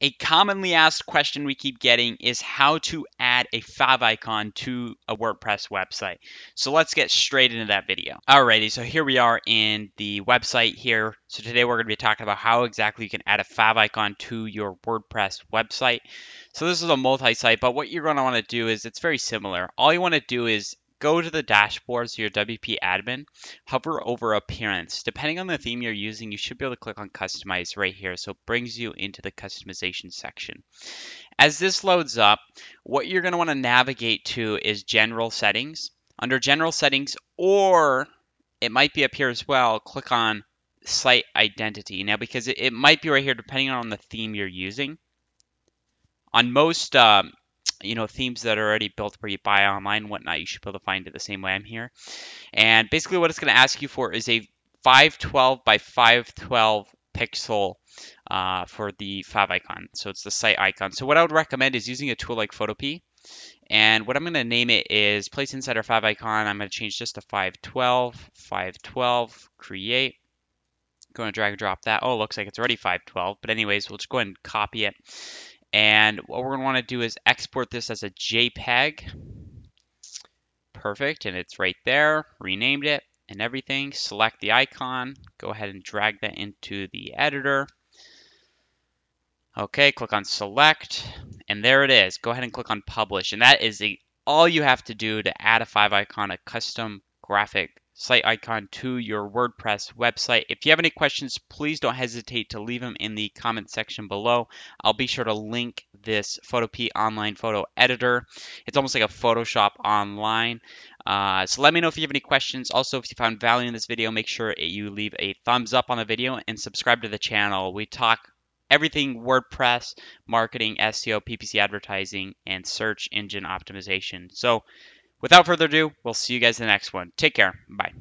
A commonly asked question we keep getting is how to add a favicon to a WordPress website. So let's get straight into that video. Alrighty, so here we are in the website here. So today we're going to be talking about how exactly you can add a favicon to your WordPress website. So this is a multi-site, but what you're going to want to do is it's very similar. All you want to do is go to the dashboard, so your WP admin, hover over appearance. Depending on the theme you're using, you should be able to click on customize right here. So it brings you into the customization section. As this loads up, what you're going to want to navigate to is general settings. Under general settings, or it might be up here as well, click on site identity. Now, because it might be right here depending on the theme you're using. On most themes that are already built where you buy online and whatnot, you should be able to find it the same way I'm here. And basically what it's going to ask you for is a 512 by 512 pixel for the favicon. So it's the site icon. So what I would recommend is using a tool like Photopea. And what I'm going to name it is place inside our favicon. I'm going to change just to 512, 512, create. Going to drag and drop that. Oh, it looks like it's already 512. But anyways, we'll just go ahead and copy it. And what we're going to want to do is export this as a JPEG. Perfect, and it's right there. Renamed it and everything. Select the icon. Go ahead and drag that into the editor. Okay, click on select, and there it is. Go ahead and click on publish, and that is all you have to do to add a favicon, a custom graphic site icon to your WordPress website. If you have any questions, please don't hesitate to leave them in the comment section below. I'll be sure to link this Photopea online photo editor. It's almost like a Photoshop online. So let me know if you have any questions. Also, if you found value in this video, make sure you leave a thumbs up on the video and subscribe to the channel. We talk everything WordPress, marketing, SEO, PPC advertising, and search engine optimization. So without further ado, we'll see you guys in the next one. Take care. Bye.